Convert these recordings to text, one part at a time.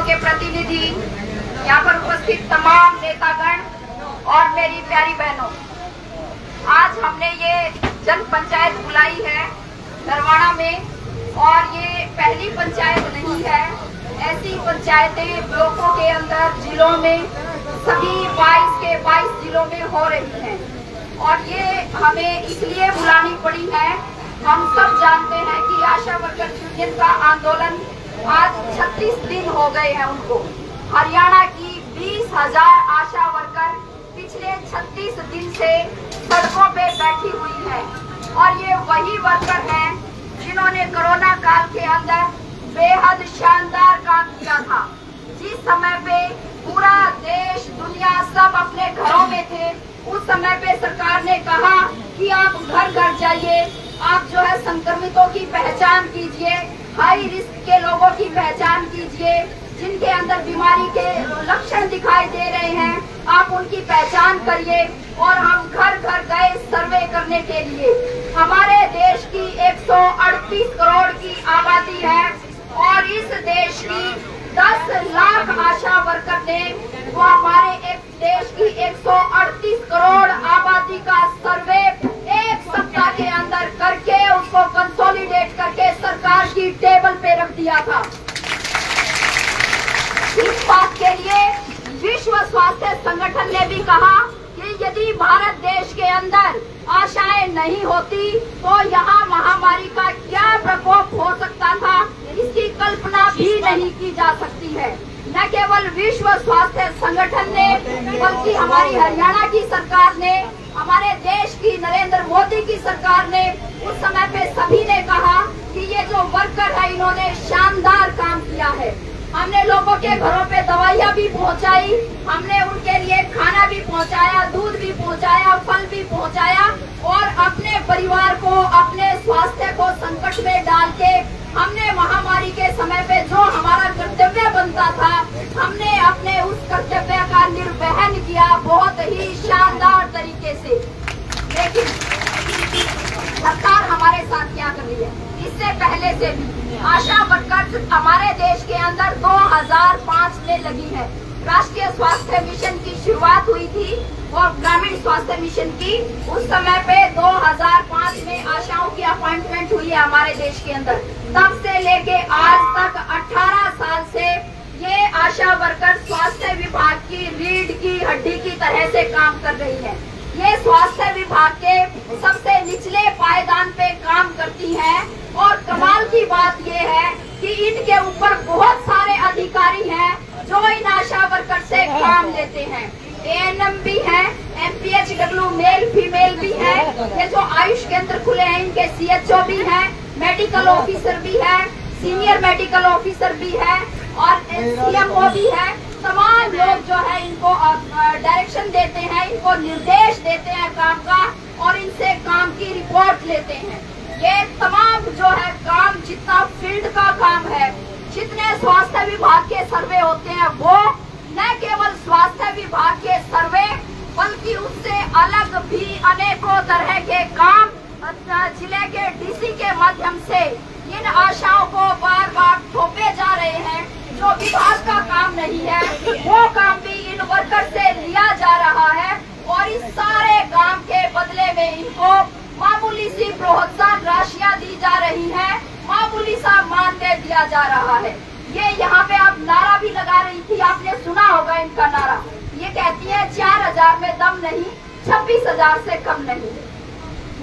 के प्रतिनिधि, यहाँ पर उपस्थित तमाम नेतागण और मेरी प्यारी बहनों, आज हमने ये जन पंचायत बुलाई है नरवाड़ा में, और ये पहली पंचायत नहीं है। ऐसी पंचायतें ब्लॉकों के अंदर जिलों में सभी 22 के 22 जिलों में हो रही हैं, और ये हमें इसलिए बुलानी पड़ी है। हम सब जानते हैं कि आशा वर्कर यूनियन का आंदोलन आज 36 दिन हो गए हैं उनको। हरियाणा की 20,000 आशा वर्कर पिछले 36 दिन से सड़कों पे बैठी हुई है, और ये वही वर्कर हैं जिन्होंने कोरोना काल के अंदर बेहद शानदार काम किया था। जिस समय पे पूरा देश दुनिया सब अपने घरों में थे, उस समय पे सरकार ने कहा कि आप घर घर जाइए, आप जो है संक्रमितों की पहचान कीजिए, हाई रिस्क के लोगों की पहचान कीजिए, जिनके अंदर बीमारी के लक्षण दिखाई दे रहे हैं, आप उनकी पहचान करिए। और हम घर घर गए सर्वे करने के लिए। हमारे देश की 138 करोड़ की आबादी है, और इस देश की 10 लाख आशा वर्कर ने वो हमारे एक देश की 138 करोड़ आबादी का सर्वे एक सप्ताह के अंदर करके उसको कंसोलिडेट करके सरकार की टेबल पे रख दिया था। इस बात के लिए विश्व स्वास्थ्य संगठन ने भी कहा कि यदि भारत देश के अंदर आशाएं नहीं होती तो यहाँ महामारी का क्या प्रकोप हो सकता था, इसकी कल्पना भी नहीं की जा सकती है। न केवल विश्व स्वास्थ्य संगठन ने, बल्कि हमारी हरियाणा की सरकार ने, हमारे देश की नरेंद्र मोदी की सरकार ने उस समय पे सभी ने कहा कि ये जो वर्कर है इन्होंने शानदार काम किया है। हमने लोगों के घरों पे दवाइयाँ भी पहुँचाई, हमने उनके लिए खाना भी पहुँचाया, दूध भी पहुँचाया, फल भी पहुँचाया, और अपने परिवार को, अपने स्वास्थ्य को संकट में डाल के हमने महामारी के समय पे जो हमारा कर्तव्य बनता था, हमने अपने उस कर्तव्य का निर्वहन किया बहुत ही शानदार तरीके से। लेकिन सरकार हमारे साथ क्या कर रही है? इससे पहले से भी आशा वर्कर हमारे देश के अंदर 2005 में लगी है। राष्ट्रीय स्वास्थ्य मिशन की शुरुआत हुई थी और ग्रामीण स्वास्थ्य मिशन की, उस समय पे 2005 में आशाओं की अपॉइंटमेंट हुई है हमारे देश के अंदर। तब से लेके आज तक 18 साल से ये आशा वर्कर स्वास्थ्य विभाग की रीढ़ की हड्डी की तरह से काम कर रही है। ये स्वास्थ्य विभाग के सबसे निचले पायदान पे काम करती हैं, और कमाल की बात ये है कि इनके ऊपर बहुत सारे अधिकारी हैं जो इन आशा वर्कर से काम लेते हैं। ANM भी है, MPHW मेल फीमेल भी है, ये जो आयुष केंद्र खुले हैं इनके CHO भी है, मेडिकल ऑफिसर भी है, सीनियर मेडिकल ऑफिसर भी है, और CMO भी है। तमाम लोग जो है इनको डायरेक्शन देते हैं, इनको निर्देश देते हैं काम का, और इनसे काम की रिपोर्ट लेते हैं। ये तमाम जो है काम, जितना फील्ड का काम है, जितने स्वास्थ्य विभाग के सर्वे होते हैं, वो न केवल स्वास्थ्य विभाग के सर्वे बल्कि उससे अलग भी अनेकों तरह के काम जिले के DC के माध्यम से इन आशाओं को बार बार थोपे जा रहे हैं। जो विभाग का काम नहीं है वो काम भी इन वर्कर से लिया जा रहा है, और इस सारे काम के बदले में इनको मामूली सी प्रोत्साहन राशियां दी जा रही हैं, मामूली सा मानदेय दिया जा रहा है। ये यहाँ पे आप नारा भी लगा रही थी, आपने सुना होगा इनका नारा। ये कहती है 4,000 में दम नहीं, 26,000 से कम नहीं।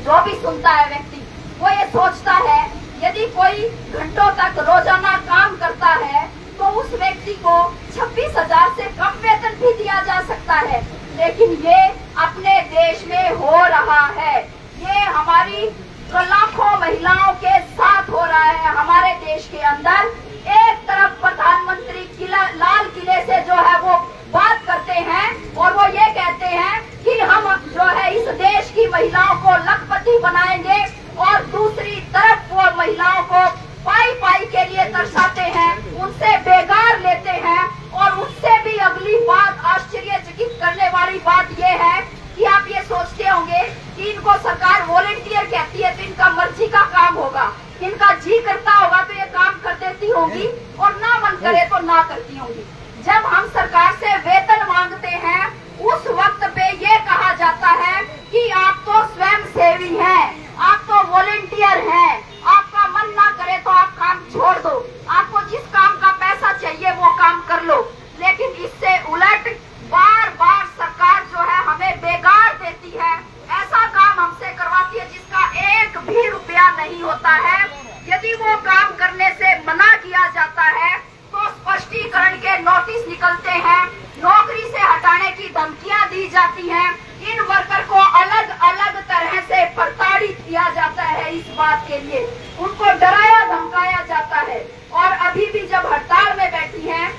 जो भी सुनता है व्यक्ति वो ये सोचता है यदि कोई घंटों तक रोजाना काम करता है तो उस व्यक्ति को 26,000 से कम वेतन भी दिया जा सकता है। लेकिन ये अपने देश में हो रहा है, ये हमारी लाखों महिलाओं के साथ हो रहा है। हमारे देश के अंदर एक तरफ प्रधानमंत्री लाल किले से जो है वो बात करते हैं, और वो ये कहते हैं कि हम जो है इस देश की महिलाओं को लखपति बनाएंगे, और दूसरी तरफ वो महिलाओं को पाई पाई के लिए दर्शाते हैं, उनसे बेगार लेते हैं। और उससे भी अगली बात, आश्चर्यचकित करने वाली बात ये है कि आप ये सोचते होंगे कि इनको सरकार वॉलंटियर कहती है तो इनका मर्जी का काम होगा, इनका जी करता होगा तो ये काम कर देती होगी, और ना मन करे तो ना करती होंगी। जब हम सरकार से वेतन मांगते हैं उस वक्त पे ये कहा जाता है कि आप तो स्वयं सेवी हैं, आप तो वॉलेंटियर हैं, आपका मन ना करे तो आप काम छोड़ दो, आपको जिस काम का पैसा चाहिए वो काम कर लो। लेकिन इससे उलट बार बार सरकार जो है हमें बेगार देती है, ऐसा काम हमसे करवाती है जिसका एक भी रुपया नहीं होता है। यदि वो काम करने से मना किया जाता है तो स्पष्टीकरण के नोटिस निकलते हैं, नौकरी से हटाने की धमकियां दी जाती हैं, इन वर्कर को अलग अलग तरह से प्रताड़ित किया जाता है। इस बात के लिए उनको डराया धमकाया जाता है। और अभी भी जब हड़ताल में बैठी हैं,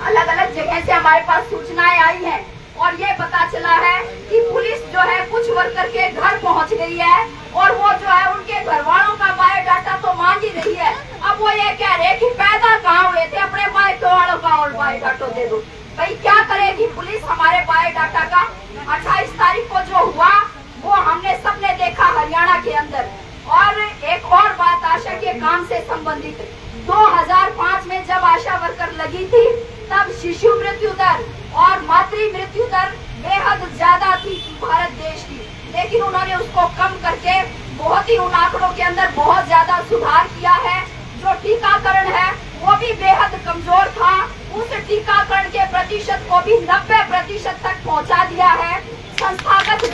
अलग अलग जगह से हमारे पास सूचनाएं आई हैं और ये पता चला है कि पुलिस जो है कुछ वर्कर के घर पहुंच गई है और वो जो है उनके घर वालों का बायोडाटा तो मांग ही रही है। अब वो ये कह रहे कि पैदा कहाँ हुए थे, अपने मायके वालों का और बायोडाटा दे दो। भाई क्या करेगी पुलिस हमारे बायोडाटा का? 28 तारीख को जो हुआ वो हमने सबने देखा हरियाणा के अंदर। और एक और बात आशा के काम से संबंधित, 2005 में जब आशा वर्कर लगी थी तब शिशु मृत्यु दर और मातृ मृत्यु दर बेहद ज्यादा थी भारत देश की, लेकिन उन्होंने उसको कम करके बहुत ही उन आंकड़ों के अंदर बहुत ज्यादा सुधार किया है। जो टीकाकरण है वो भी बेहद कमजोर था, उस टीकाकरण के प्रतिशत को भी 90% तक पहुंचा दिया है। संस्थागत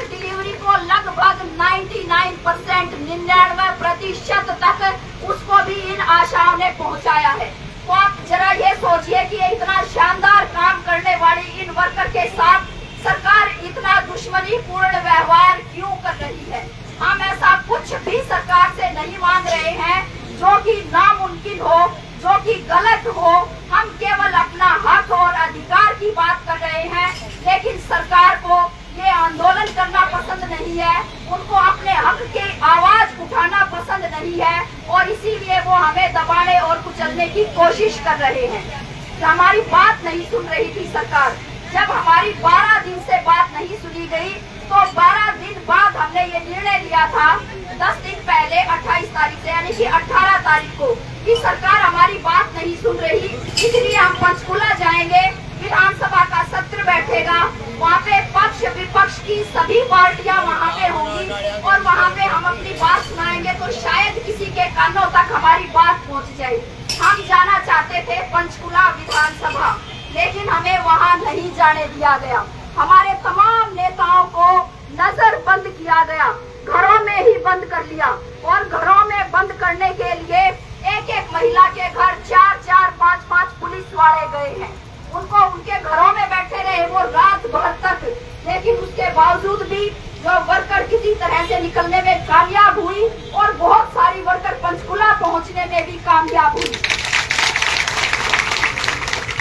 डिलीवरी को लगभग 99% तक उसको भी इन आशाओं ने पहुंचाया है। तो आप जरा ये सोचिए कि ये इतना शानदार काम करने वाली इन वर्कर के साथ सरकार इतना दुश्मनी पूर्ण व्यवहार क्यों कर रही है? हम ऐसा कुछ भी सरकार से नहीं मांग रहे हैं जो कि नामुमकिन हो, जो कि गलत हो। हम केवल अपना हक और अधिकार की बात कर रहे हैं, लेकिन सरकार को ये आंदोलन करना पसंद नहीं है, उनको अपने हक की आवाज उठाना पसंद नहीं है और इसीलिए वो हमें दबाने और कुचलने की कोशिश कर रहे हैं। हमारी बात नहीं सुन रही थी सरकार। जब हमारी 12 दिन से बात नहीं सुनी गई तो 12 दिन बाद हमने ये निर्णय लिया था, 10 दिन पहले 28 तारीख से यानी कि 18 तारीख को, कि सरकार हमारी बात नहीं सुन रही, इसलिए हम पंचकुला जाएंगे, विधानसभा का सत्र बैठेगा, वहाँ पे पक्ष विपक्ष की सभी पार्टियां वहाँ पे होंगी और वहाँ पे हम अपनी बात सुनाएंगे तो शायद किसी के कानों तक हमारी बात पहुँच जाए। हम जाना चाहते थे पंचकुला विधानसभा, लेकिन हमें वहाँ नहीं जाने दिया गया। हमारे तमाम नेताओं को नजरबंद किया गया, घरों में ही बंद कर लिया और घरों में बंद करने के लिए एक एक महिला के घर 4-4, 5-5 पुलिस वाले गए हैं। उनको उनके घरों में बैठे रहे वो रात भर तक, लेकिन उसके बावजूद भी जो वर्कर किसी तरह से निकलने में कामयाब हुई और बहुत सारी वर्कर पंचकुला पहुंचने में भी कामयाब हुई।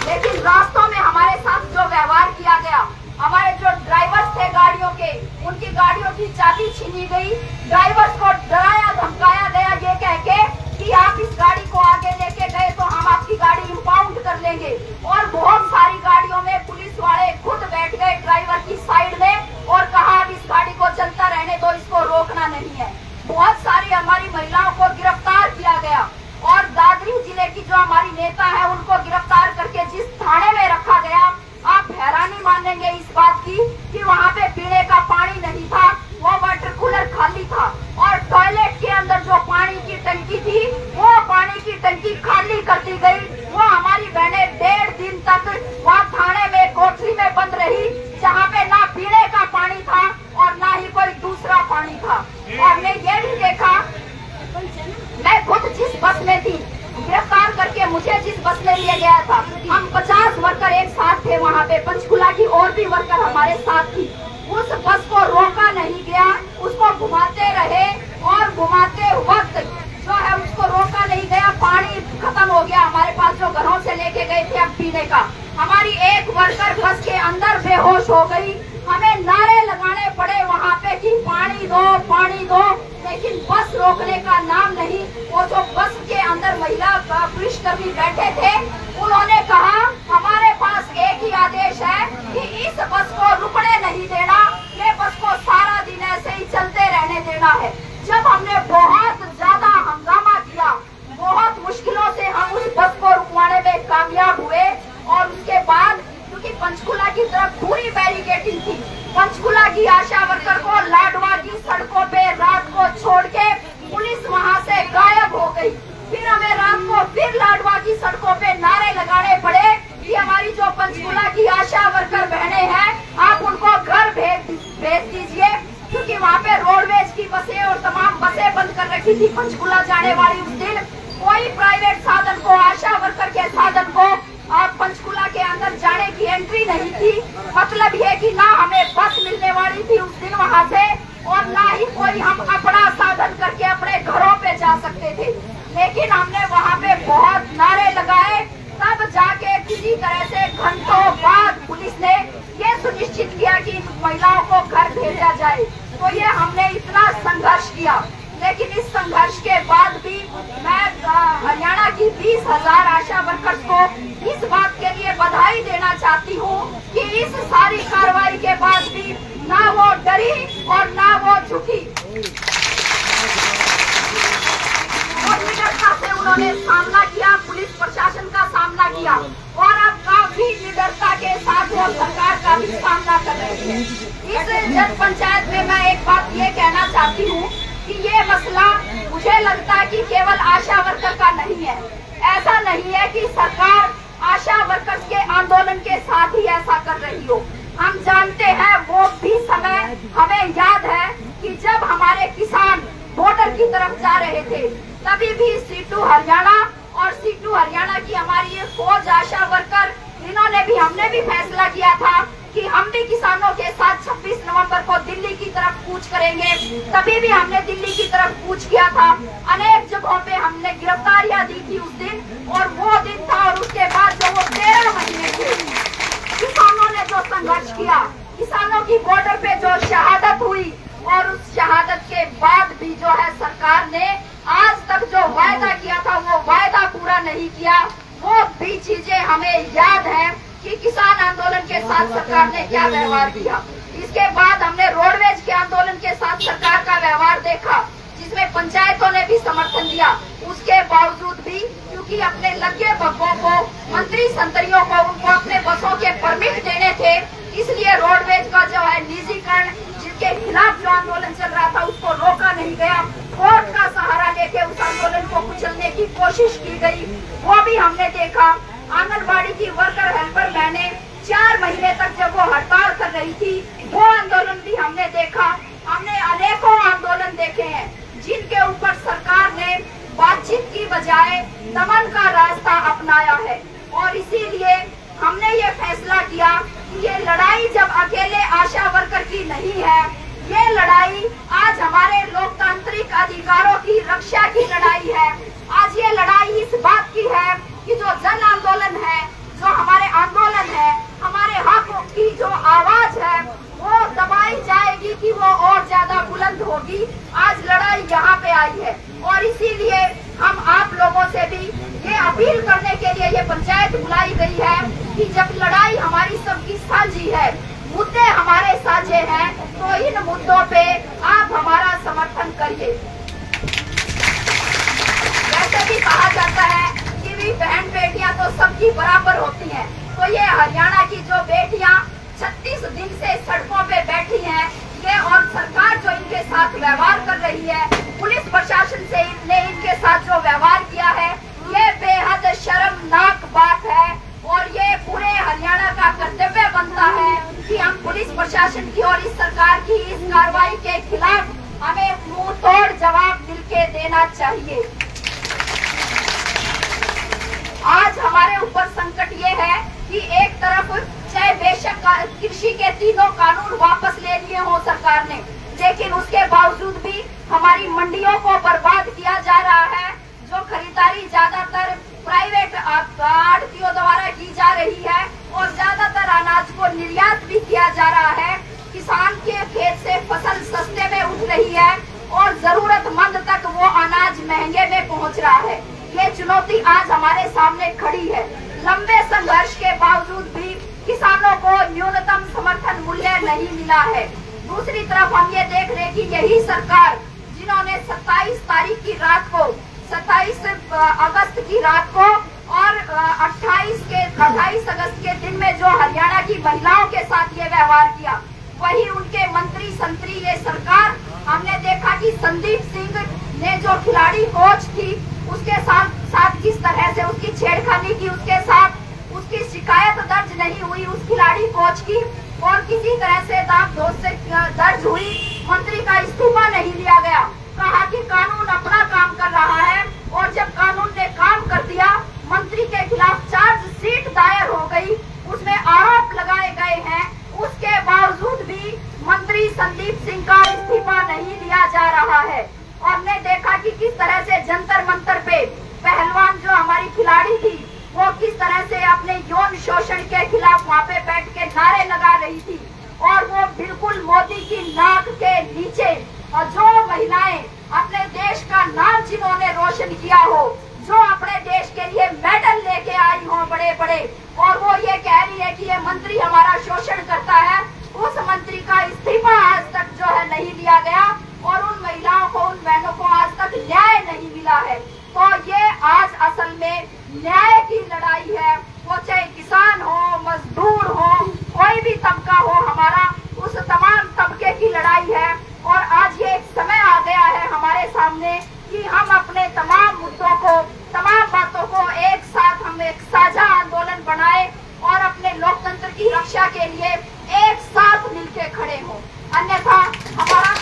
लेकिन रास्तों में हमारे साथ जो व्यवहार किया गया, हमारे जो ड्राइवर्स थे गाड़ियों के, उनकी गाड़ियों की चाबी छीनी गई, ड्राइवर्स को डराया धमकाया गया ये कह के कि आप इस गाड़ी को आगे लेके गए तो हम आपकी गाड़ी इंपाउंड कर लेंगे। और बहुत सारी गाड़ियों में पुलिस वाले खुद बैठ गए ड्राइवर की साइड में और कहा अब इस गाड़ी को चलता रहने दो, इसको रोकना नहीं है। बहुत सारी हमारी महिलाओं को गिरफ्तार किया गया और दादरी जिले की जो हमारी नेता है उनको गिरफ्तार करके जिस थाने में रखा गया, आप हैरानी मानेंगे इस बात की कि वहाँ पे पीने का पानी नहीं था, वो वाटर कूलर खाली था और टॉयलेट के अंदर जो पानी की टंकी थी वो पानी की टंकी खाली कर दी गई। वो हमारी बहनें 1.5 दिन तक वहाँ थाने में कोठरी में बंद रही, जहाँ पे ना पीने का पानी था और ना ही कोई दूसरा पानी था। और हमने ये भी देखा, मैं खुद जिस बस में थी, गिरफ्तार करके मुझे जिस बस में लिया गया था, हम 50 वर्कर एक साथ थे वहाँ पे, पंचकुला की और भी वर्कर हमारे साथ थी। उस बस को रोका नहीं गया, उसको घुमाते रहे और घुमाते वक्त जो है उसको रोका नहीं गया। पानी खत्म हो गया हमारे पास जो घरों से लेके गए थे अब पीने का। हमारी एक वर्कर बस के अंदर बेहोश हो गई, हमें नारे लगाने पड़े वहाँ पे कि पानी दो पानी दो, लेकिन बस रोकने का नाम नहीं। वो जो बस के अंदर महिला पुलिसकर्मी बैठे थे उन्होंने कहा हमारे पास एक ही आदेश है कि इस बस को रुकने नहीं देना, ये बस को सारा दिन ऐसे ही चलते रहने देना है। जब हमने बहुत ज्यादा हंगामा किया देखी थी पंचकुला जाने वाली उस दिन कोई प्राइवेट साधन को, आशा वर्कर के साधन को पंचकुला के अंदर जाने की एंट्री नहीं थी। मतलब ये कि ना हमें बस मिलने वाली थी उस दिन वहाँ से, और ना ही कोई हम अपना साधन करके अपने घरों पे जा सकते थे। लेकिन हमने वहाँ पे बहुत नारे लगाए, तब जाके किसी तरह से घंटों बाद पुलिस ने ये सुनिश्चित किया कि इन महिलाओं को घर भेजा जाए। तो ये हमने इतना संघर्ष किया, लेकिन इस संघर्ष के बाद भी मैं हरियाणा की 20,000 आशा वर्कर्स को इस बात के लिए बधाई देना चाहती हूँ कि इस सारी कार्रवाई के बाद भी ना वो डरी और ना वो झुकी, और निडरता से उन्होंने सामना किया, पुलिस प्रशासन का सामना किया, और अब काफी निडरता के साथ वो सरकार का भी सामना कर रहे हैं। इस जन पंचायत में मैं एक बात ये कहना चाहती हूँ कि ये मसला मुझे लगता है कि केवल आशा वर्कर का नहीं है। ऐसा नहीं है कि सरकार आशा वर्कर्स के आंदोलन के साथ ही ऐसा कर रही हो। हम जानते हैं वो भी समय हमें याद है कि जब हमारे किसान बॉर्डर की तरफ जा रहे थे, तभी भी सीटू हरियाणा और सीटू हरियाणा की हमारी ये फौज आशा वर्कर, इन्होंने भी, हमने भी फैसला किया था कि हम भी किसानों के साथ 26 नवंबर को दिल्ली की तरफ कूच करेंगे। तभी भी हमने दिल्ली की तरफ कूच किया था। अनेक जगहों पे हमने गिरफ्तारियां दी थी उस दिन, और वो दिन था, और उसके बाद जो वो 13 महीने थे किसानों ने जो संघर्ष किया, किसानों की बॉर्डर पे जो शहादत हुई, और उस शहादत के बाद भी जो है सरकार ने आज तक जो वायदा किया था वो वायदा पूरा नहीं किया। वो भी चीजें हमें याद है कि किसान आंदोलन के साथ सरकार ने क्या व्यवहार किया। इसके बाद हमने रोडवेज के आंदोलन के साथ सरकार का व्यवहार देखा, जिसमें पंचायतों ने भी समर्थन दिया। उसके बावजूद भी क्योंकि अपने लगे बग्गों को, मंत्री संतरियों को, उनको अपने बसों के परमिट देने थे, इसलिए रोडवेज का जो है निजीकरण, जिसके खिलाफ जो आंदोलन चल रहा था, उसको रोका नहीं गया। कोर्ट का सहारा लेके उस आंदोलन को कुचलने की कोशिश की गई, वो भी हमने देखा। आंगनबाड़ी की वर्कर हेल्पर बहनें 4 महीने तक जब वो हड़ताल कर रही थी, वो आंदोलन भी हमने देखा। हमने अनेकों आंदोलन देखे हैं जिनके ऊपर सरकार ने बातचीत की बजाय दमन का रास्ता अपनाया है, और इसीलिए हमने ये फैसला किया कि ये लड़ाई जब अकेले आशा वर्कर की नहीं है, ये लड़ाई आज हमारे लोकतांत्रिक अधिकारों की रक्षा की लड़ाई है। आज ये लड़ाई इस बात की है कि जो जन आंदोलन है, जो हमारे आंदोलन है, हमारे हकों की जो आवाज है, वो दबाई जाएगी कि वो और ज्यादा बुलंद होगी। आज लड़ाई यहाँ पे आई है, और इसीलिए हम आप लोगों से भी ये अपील करने के लिए ये पंचायत बुलाई गई है कि जब लड़ाई हमारी सबकी साझी है, मुद्दे हमारे साझे हैं, तो इन मुद्दों पे आप हमारा समर्थन करिए। वैसे भी कहा जाता है कि भी बहन बेटियां तो सबकी बराबर होती हैं, तो ये हरियाणा की जो बेटियां 36 दिन से सड़कों पे बैठी हैं, ये और सरकार जो इनके साथ व्यवहार कर रही है, पुलिस प्रशासन से ने इनके साथ जो व्यवहार किया है, ये बेहद शर्मनाक बात है। और ये पूरे हरियाणा का कर्तव्य बनता है कि हम पुलिस प्रशासन की और इस सरकार की इस कार्रवाई के खिलाफ हमें मुंह तोड़ जवाब मिलके देना चाहिए। आज हमारे ऊपर संकट ये है कि एक तरफ चाहे बेशक कृषि के तीनों कानून वापस ले लिए हो सरकार ने, लेकिन उसके बावजूद भी हमारी मंडियों को बर्बाद किया जा रहा है। जो खरीदारी ज्यादातर प्राइवेट आड़तियों द्वारा की जा रही है, और ज्यादातर अनाज को निर्यात भी किया जा रहा है। किसान के खेत से फसल सस्ते में उठ रही है, और जरूरतमंद तक वो अनाज महंगे में पहुंच रहा है। ये चुनौती आज हमारे सामने खड़ी है। लंबे संघर्ष के बावजूद भी किसानों को न्यूनतम समर्थन मूल्य नहीं मिला है। दूसरी तरफ हम ये देख रहे कि यही सरकार जिन्होंने 27 तारीख की रात को, 27 अगस्त की रात को और 28 अगस्त के दिन में जो हरियाणा की महिलाओं के साथ ये व्यवहार किया, वही उनके मंत्री संतरी ये सरकार, हमने देखा कि संदीप सिंह ने जो खिलाड़ी कोच थी उसके साथ किस तरह से उसकी छेड़खानी की, उसके साथ उसकी शिकायत दर्ज नहीं हुई उस खिलाड़ी कोच की, और किसी तरह से दाग दोष से दर्ज हुई, मंत्री का इस्तीफा नहीं लिया गया। कहा कि कानून अपना जंतर मंतर पे पहलवान जो हमारी खिलाड़ी थी वो किस तरह से अपने यौन शोषण के खिलाफ वहाँ पे बैठ के नारे लगा रही थी, और वो बिल्कुल मोदी की नाक के नीचे, और जो महिलाएं अपने देश का नाम जिन्होंने रोशन किया हो, जो अपने देश के लिए मेडल लेके आई हो बड़े बड़े, और वो ये कह रही है कि ये मंत्री हमारा शोषण करता है, उस मंत्री का इस्तीफा आज तक जो है नहीं लिया गया, और उन महिलाओं को, उन बहनों को आज तक न्याय नहीं मिला है। तो ये आज असल में न्याय की लड़ाई है, वो चाहे किसान हो, मजदूर हो, कोई भी तबका हो, हमारा उस तमाम तबके की लड़ाई है। और आज ये एक समय आ गया है हमारे सामने कि हम अपने तमाम मुद्दों को, तमाम बातों को एक साथ हम एक साझा आंदोलन बनाए और अपने लोकतंत्र की रक्षा के लिए एक साथ मिलकर खड़े हों, अन्यथा हमारा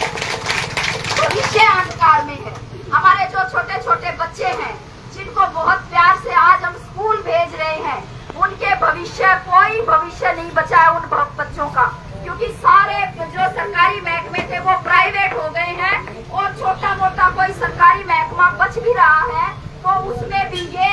भविष्य अंधकार में है। हमारे जो छोटे छोटे बच्चे हैं जिनको बहुत प्यार से आज हम स्कूल भेज रहे हैं, उनके भविष्य, कोई भविष्य नहीं बचा है उन बच्चों का, क्योंकि सारे जो सरकारी महकमे थे वो प्राइवेट हो गए हैं, और छोटा मोटा कोई सरकारी महकमा बच भी रहा है तो उसमें भी ये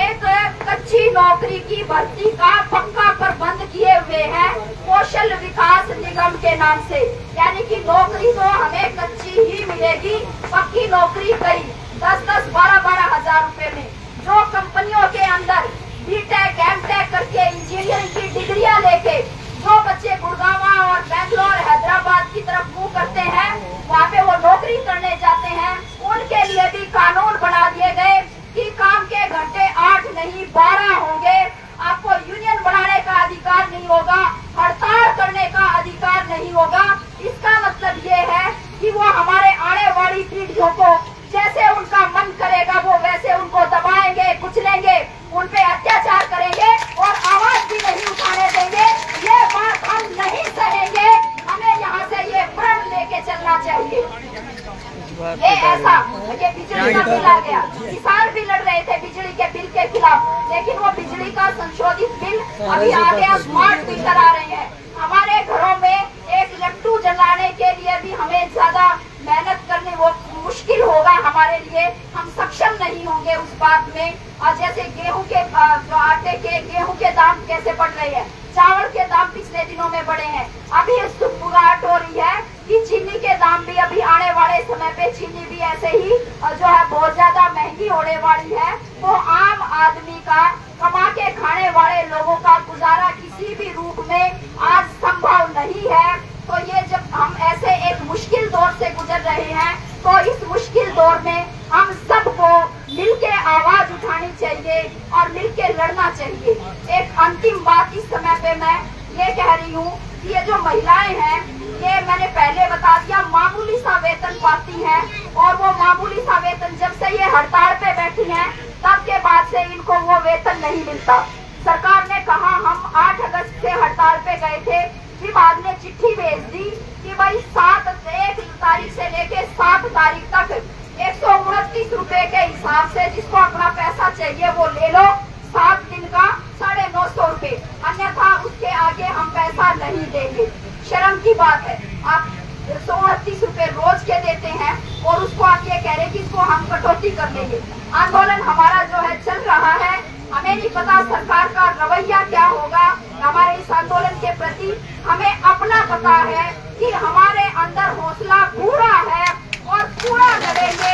एक कच्ची नौकरी की भर्ती का पक्का प्रबंध किए हुए हैं कौशल विकास निगम के नाम से, यानी कि नौकरी तो हमें कच्ची ही मिलेगी, पक्की नौकरी कई 10-10, 12-12 हजार रुपए में। जो कंपनियों के अंदर बीटेक, एमटेक करके इंजीनियरिंग की डिग्रियां लेके जो बच्चे गुड़गांव और बेंगलोर, हैदराबाद की तरफ मुंह करते हैं, वहाँ पे वो नौकरी करने जाते हैं, उनके लिए भी कानून बना दिए गए कि काम के घंटे 8 नहीं 12 होंगे, आपको यूनियन बनाने का अधिकार नहीं होगा, हड़ताल करने का अधिकार नहीं होगा। इसका मतलब ये है कि वो हमारे आने वाली पीढ़ियों को जैसे उनका मन करेगा वो वैसे उनको दबाएंगे, कुचलेंगे, उन पे अत्याचार करेंगे और आवाज भी नहीं उठाने देंगे। ये बात हम नहीं सहेंगे, हमें यहाँ से ये प्रण लेके चलना चाहिए। ये ऐसा, ये बिजली का बिल आ गया, किसान भी लड़ रहे थे बिजली के बिल के खिलाफ, लेकिन वो बिजली का संशोधित बिल अभी आ गया, स्मार्ट मीटर आ रहे हैं। हमारे घरों में एक लट्टू जलाने के लिए भी हमें ज्यादा मेहनत करनी, वो मुश्किल होगा हमारे लिए, हम सक्षम नहीं होंगे उस बात में। और जैसे गेहूं के जो आटे के, गेहूं के दाम कैसे बढ़ रहे हैं, चावल के दाम पिछले दिनों में बढ़े हैं, अभी सुगबुगाहट हो रही है कि चीनी के दाम भी अभी आने वाले समय पे चीनी भी ऐसे ही जो है बहुत ज्यादा महंगी होने वाली है। तो आम आदमी का, कमा के खाने वाले लोगों का गुजारा किसी भी रूप में आज संभव नहीं है। तो ये जब हम ऐसे एक मुश्किल दौर से गुजर रहे हैं, तो इस मुश्किल दौर में हम सबको मिलके आवाज उठानी चाहिए और मिलके लड़ना चाहिए। एक अंतिम बात इस समय पे मैं ये कह रही हूँ कि ये जो महिलाएं हैं, ये मैंने पहले बता दिया, मामूली सा वेतन पाती हैं, और वो मामूली सा वेतन जब से ये हड़ताल पे बैठी हैं तब के बाद से इनको वो वेतन नहीं मिलता। सरकार ने कहा, हम 8 अगस्त से हड़ताल पे गए थे, विभाग ने चिट्ठी भेज दी कि भाई 1 तारीख से लेके 7 तारीख तक 129 रुपए के हिसाब से जिसको अपना पैसा चाहिए वो ले लो, 7 दिन का 950 रुपए, अन्यथा उसके आगे हम पैसा नहीं देंगे। शर्म की बात है, आप 129 रुपए रोज के देते हैं और उसको आप ये कह रहे हैं कि इसको हम कटौती कर लेंगे। आंदोलन हमारा जो है चल रहा है, हमें नहीं पता सरकार का रवैया क्या होगा हमारे इस आंदोलन के प्रति। हमें अपना पता है कि हमारे अंदर हौसला पूरा है और पूरा लड़ेंगे,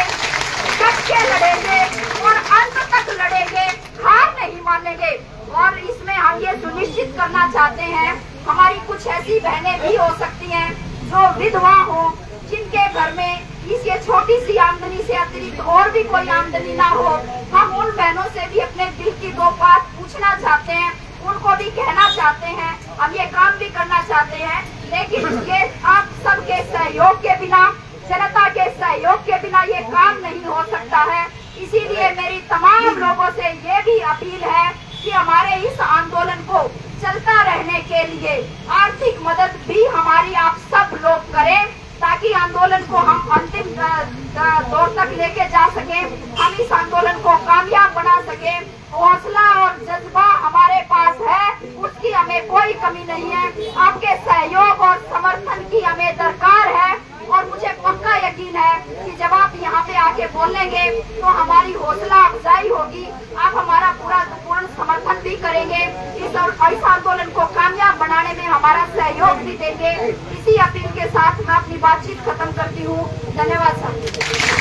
डट के लड़ेंगे और अंत तक लड़ेंगे, हार नहीं मानेंगे। और इसमें हम ये सुनिश्चित करना चाहते हैं, हमारी कुछ ऐसी बहनें भी हो सकती हैं जो विधवा हो, जिनके घर में इस ये छोटी सी आमदनी से अतिरिक्त और भी कोई आमदनी ना हो। हम उन बहनों से भी अपने दिल की 2 बात पूछना चाहते हैं, उनको भी कहना चाहते हैं, हम ये काम भी करना चाहते हैं, लेकिन ये आप सबके सहयोग के बिना, जनता के सहयोग के बिना ये काम नहीं हो सकता है। इसीलिए मेरी तमाम लोगों से ये भी अपील है कि हमारे इस आंदोलन को चलता रहने के लिए आर्थिक मदद भी हमारी आप सब लोग करें, ताकि आंदोलन को हम अंतिम दौर तक लेके जा सकें, हम इस आंदोलन को कामयाब बना सकें। हौसला और जज्बा हमारे पास है, उसकी हमें कोई कमी नहीं है। आपके सहयोग और समर्थन की हमें दरकार है, और मुझे पक्का यकीन है कि जब आप यहाँ पे आके बोलेंगे तो हमारी हौसला अफजाई होगी, आप हमारा पूर्ण समर्थन भी करेंगे, इस आंदोलन को कामयाब बनाने में हमारा सहयोग भी देंगे। इसी अपील के साथ मैं अपनी बातचीत खत्म करती हूँ। धन्यवाद सर।